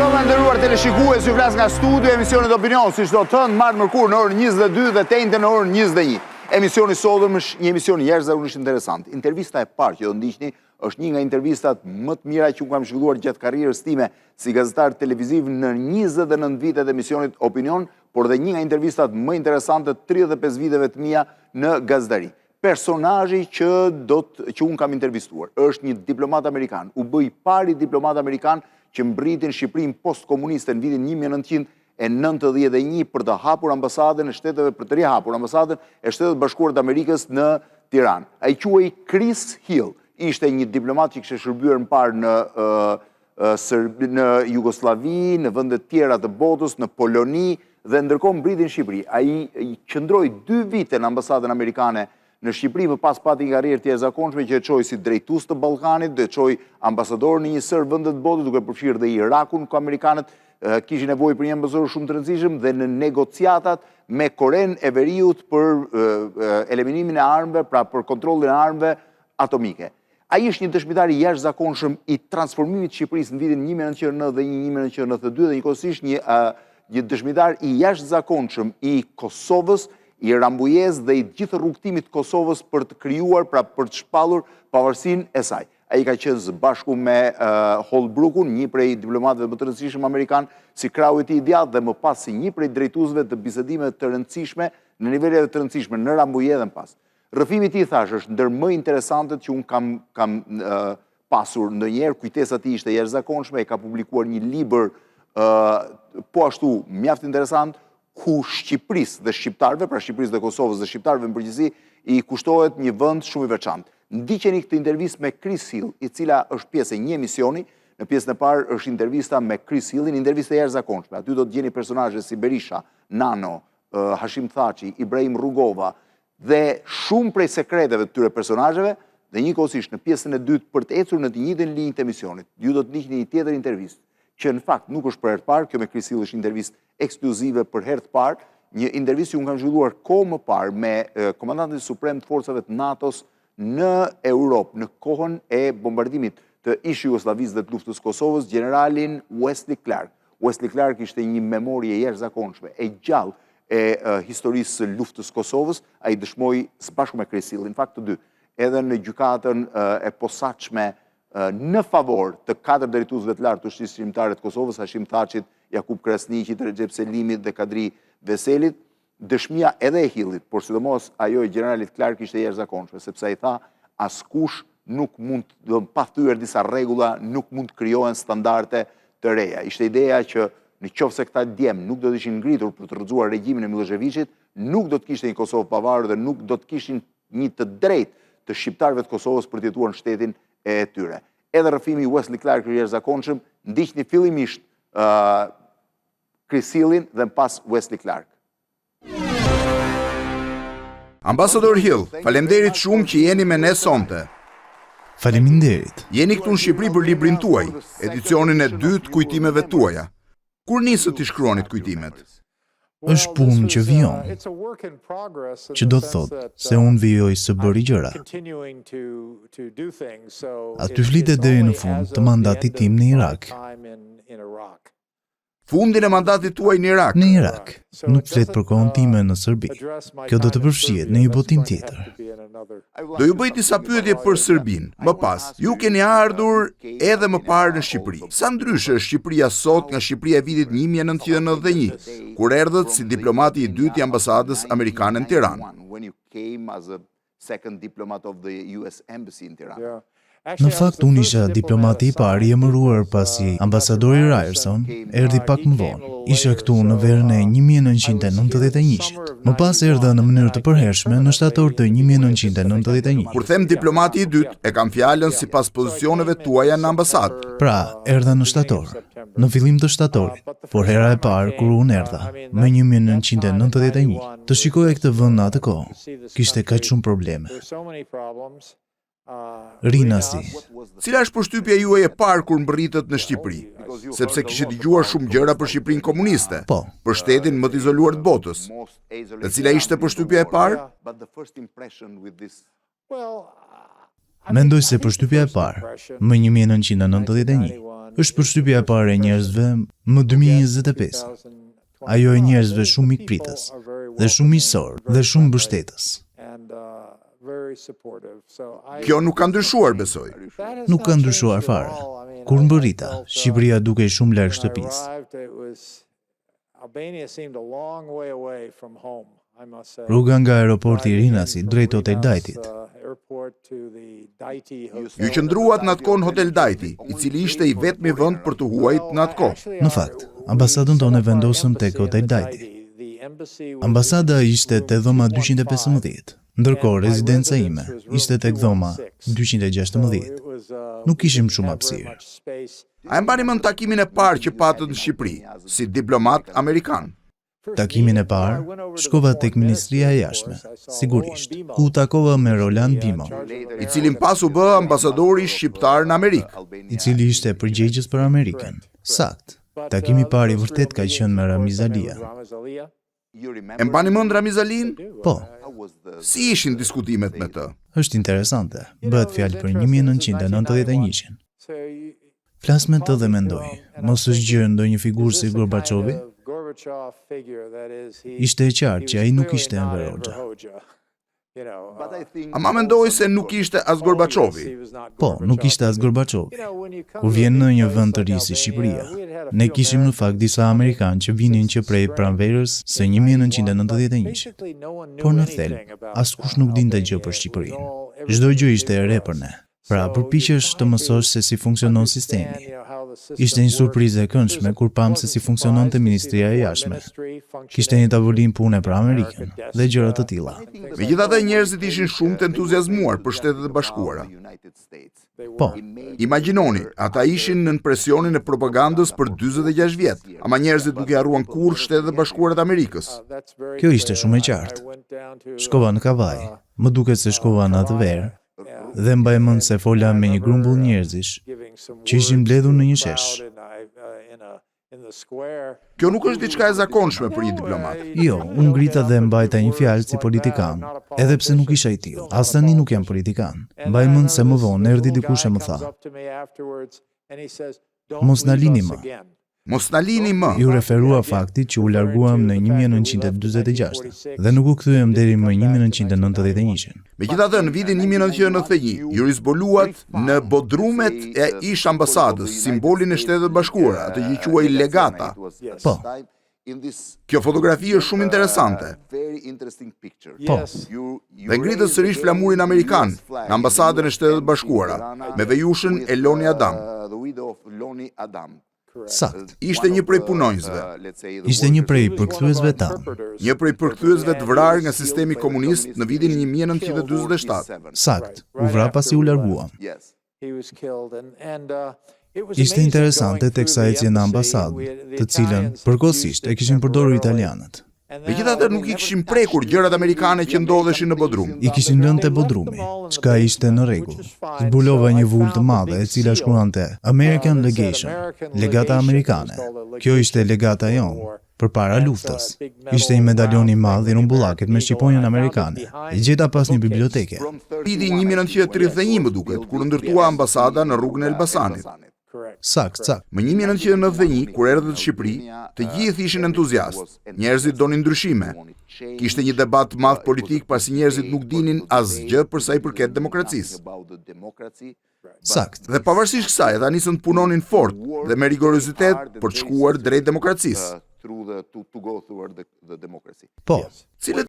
mbrëma nderuar teleshikues, ju flas nga studio emisionit Opinion, si çdo të hënë martë mërkur në orën 22 dhe të njëjtën në orën 21. Emisioni sotëm është një emision jashtëzakonisht interesant. Intervista e parë që do ndiqni është një nga intervistat më të mira që unë kam shkëlluar gjatë karrierës time si gazetar televiziv në 29 vitet e emisionit Opinion, por dhe një nga intervistat më interesante 35 viteve të mia në gazetari. Personazhi që unë kam intervistuar është një diplomat amerikan. U bë i pari diplomat amerikan që mbriti në Shqipërinë postkomuniste në vitin 1991 për të hapur ambasadën e shteteve, për të rihapur ambasadën e Shtetet Bashkuara të Amerikës në Tiranë. Ai quhej Chris Hill. Ishte një diplomat që kishte shërbyer më parë në Jugosllavi, në vende të tjera të botës, në Poloni dhe ndërkohë mbriti në Shqipëri. Ai qëndroi 2 vite në ambasadën amerikane në Shqipëri, për pas pati një karrierë të jashtëzakonshme që e çoi si drejtues të Ballkanit, dhe çoi ambasador në një sër vende të botës, duke përfshirë dhe Irakun, ku amerikanët kishin nevojë për një ambasador shumë të rëndësishëm, dhe në negociatat me Korenë e Veriut për eliminimin e armëve, pra për kontrollin e armëve atomike. Ai është një dëshmitar i jashtëzakonshëm i transformimit të Shqipërisë në vitin 1991-1992 dhe njëkohësisht një dëshmitar i jashtëzakonshëm i Kosovës, i rambujez dhe i gjithë rrugtimit Kosovës për të krijuar, pra për të shpallur pavarësinë e saj. Ai ka qenë së bashku me Holbrookun, një prej diplomatëve më të rëndësishëm amerikan, si krau i tij i djathtë dhe më pas si një prej drejtuesve të bisedimeve të rëndësishme në nivele të rëndësishme në Rambuje dhe më pas. Rrëfimi i tij, thash, është ndër më interesantët që unë kam pasur ndonjëherë. Kujtesa e tij ishte jashtëzakonshme, e ka publikuar një libër po ashtu mjaft interesant, ku Shqipërisë dhe shqiptarëve, pra Shqipërisë dhe Kosovës dhe shqiptarëve në përgjithësi, i kushtohet një vend shumë i veçantë. Ndiqeni këtë intervistë me Chris Hill, i cila është pjesë e një emisioni. Në pjesën e parë është intervista me Chris Hillin, intervista e jashtëzakonshme. Aty do të gjeni personazhe si Berisha, Nano, Hashim Thaçi, Ibrahim Rugova dhe shumë prej sekreteve të tyre personazheve, dhe njëkohësisht në pjesën e dytë për të ecur në të njëjtën linjë të emisionit. Ju do të ndiqni një tjetër intervistë, që në fakt nuk është për herë të parë, kjo me Chris Hill është intervistë ekskluzive për herë të parë, një intervistë që unë kam zhvilluar kohë më parë me komandantin suprem të forcave të NATO-s në Europë, në kohën e bombardimit të ish Jugosllavisë dhe të luftës Kosovës, generalin Wesley Clark. Wesley Clark ishte një memorie jashtëzakonshme e gjallë e historisë së luftës Kosovës. Ai dëshmoi së bashku me Chris Hill, në fakt të dy, edhe në gjykatën e posaçme në favor të 4 drejtuesve të lartë të ushtrisë shqiptare të Kosovës, Hashim Thaçit, Jakub Krasniqit, Recep Selimit dhe Kadri Veselit, dëshmia edhe e Hillit, por sidomos ajo e generalit Clark ishte jashtëzakonshme, sepse ai tha askush nuk mund, pa thyer disa rregulla, nuk mund të krijohen standarde të reja. Ishte ideja që nëse këta djem nuk do të ishin ngritur për të rrëzuar regjimin e Miloševićit, nuk do të kishte një Kosovë pavarur dhe nuk do të kishin një të drejtë të shqiptarëve të Kosovës për të jetuar në shtetin e tyre. Edhe rrëfimi i Wesley Clark është jashtëzakonshëm. Ndiqni fillimisht Chris Hillin dhe më pas Wesley Clark. Ambasador Hill, faleminderit shumë që jeni me ne sonte. Faleminderit. Jeni këtu në Shqipëri për librin tuaj, edicionin e 2 të kujtimeve tuaja. Kur nisët të shkruanit kujtimet? Është punë që vijon, që do të thotë se unë vijoj së bëri gjëra. Aty flitet deri në fund të mandatit tim në Irak. Fundin e mandatit tuaj në Irak? Në Irak, nuk flet për kohën time në Serbi. Kjo do të përfshihet në një botim tjetër. Do ju bëj disa pyetje për Serbinë. Më pas, ju keni ardhur edhe më parë në Shqipëri. Sa ndryshe është Shqipëria sot nga Shqipëria e vitit 1991, kur erdhët si diplomati i dytë i ambasadës amerikane në Tiranë? Në fakt, unë isha diplomati i parë i emëruar pasi ambasadori Ryerson erdhi pak më vonë. Isha këtu në verën e 1991. Më pas erdha në mënyrë të përhershme në shtator të 1991. Kur them diplomati i dytë, e kam fjalën sipas pozicioneve tuaja në ambasadë. Pra, erdha në shtator, në fillim të shtatorit, por hera e parë kur unë erdha, më 1991, të shikoja këtë vend në atë kohë, kishte kaq shumë probleme. Rinasi. Cila është përshtypja juaj e parë kur mbërritët në Shqipëri? Sepse kishte dëgjuar shumë gjëra për Shqipërinë komuniste, Po. Për shtetin më të izoluar të botës. Dhe cila ishte përshtypja e parë? Mendoj se përshtypja e parë, më 1991, Është përshtypja e parë e njerëzve më 2025. Ajo e njerëzve shumë mikpritës, dhe shumë miqësor, dhe shumë mbështetës. Kjo nuk ka ndryshuar, besoj. Nuk ka ndryshuar fare. Kur mbërrita, Shqipëria dukej shumë larg shtëpisë. Rruga nga aeroporti i Rinasi drejt Hotel Dajtit. Ju qëndruat në atë kohë në Hotel Dajti, i cili ishte i vetmi vend për të huajt në atë kohë. Në fakt, ambasadën tonë e vendosëm tek Hotel Dajti. Ambasada ishte te dhoma 215, ndërkohë rezidenca ime ishte tek dhoma 216. Nuk kishim shumë hapësirë. A e mbani mend takimin e parë që patët në Shqipëri, si diplomat amerikan? Takimin e parë, shkova tek Ministria e Jashtme, sigurisht, ku u takova me Roland Bimon, I cili më pas u bë ambasadori shqiptar në Amerikë. i cili ishte përgjegjës për Amerikën. Sakt, takimi i parë i vërtet ka qenë me Ramiz Alia. E mbani mend Ramiz Alin? Po, Si ishin diskutimet me të? është interesante, bëhet fjalë për 1991. Flas me të dhe mendoj, mos është gjë ndonjë figurë si Gorbaçovi? Ishte e qartë që ai nuk ishte Enver Hoxha. Ama mendoj se nuk ishte as Gorbaçovi. Po, nuk ishte as Gorbaçovi. Kur vjen në një vend të ri si Shqipëria, ne kishim në fakt disa amerikanë që vinin që prej pranverës së 1991. Por në thelb, askush nuk dinte gjë për Shqipërinë. Çdo gjë ishte e re për ne. Pra, përpiqesh të mësosh se si funksionon sistemi. Ishte një surprizë e këndshme kur pam se si funksiononte Ministria e Jashtme. Kishte një tavolinë pune për Amerikën dhe gjëra të tilla. Megjithatë, njerëzit ishin shumë të entuziazmuar për Shtetet e Bashkuara. Po, Imagjinoni, ata ishin në presionin e propagandës për 46 vjet, ama njerëzit nuk i harruan kurrë Shtetet e Bashkuara të Amerikës. kjo ishte shumë e qartë. Shkova në Kavaj, më duket se shkova në atë verë, dhe mbaj mend se fola me një grumbull njerëzish që ishin mbledhur në një shesh. Kjo nuk është diçka e zakonshme për një diplomat. Jo, unë ngrita dhe mbajta një fjalë si politikan, edhe pse nuk isha i tillë. As tani nuk jam politikan. Mbaj mend se më vonë erdhi dikush e më tha: "Mos na lini më." Mos na lini më. Ju referua faktit që u larguam në 1946 dhe nuk u kthyem deri më 1991. Megjithatë, në vitin 1991, ju rizbuluat në bodrumet e ish ambasadës, simbolin e Shtetet e Bashkuara, atë që quaj legata. Po. Kjo fotografi është shumë interesante. Po. Dhe ngritët sërish flamurin amerikan në ambasadën e Shtetet e Bashkuara, me vejushën e Loni Adam. Sakt. Ishte një prej punonjësve, Ishte një prej përkthyesve tanë. një prej përkthyesve të vrarë nga sistemi komunist në vitin 1947. Sakt, u vra pasi u larguam. Ishte interesante teksa ecje në ambasadë, të cilën përkohësisht e kishin përdorur italianët. Megjithatë, nuk i kishin prekur gjërat amerikane që ndodheshin në Bodrum. I kishin lënë te Bodrumi, çka ishte në rregull. Zbulova një vulë të madhe e cila shkruante American Legation, legata amerikane. Kjo ishte legata jonë përpara luftës. Ishte një medaljon i madh i rumbullaket me shqiponjën amerikane. E gjeta pas një biblioteke. Viti 1931 më duket, kur ndërtua ambasada në rrugën e Elbasanit. Sakt. Më 1991, kur erdhët në Shqipëri, të gjithë ishin entuziast. Njerëzit donin ndryshime. Kishte një debat madh politik pasi njerëzit nuk dinin asgjë për sa i përket demokracisë. Sakt. Dhe pavarësisht kësaj, ata nisën të punonin fort dhe me rigorozitet për të shkuar drejt demokracisë. Po. Cilët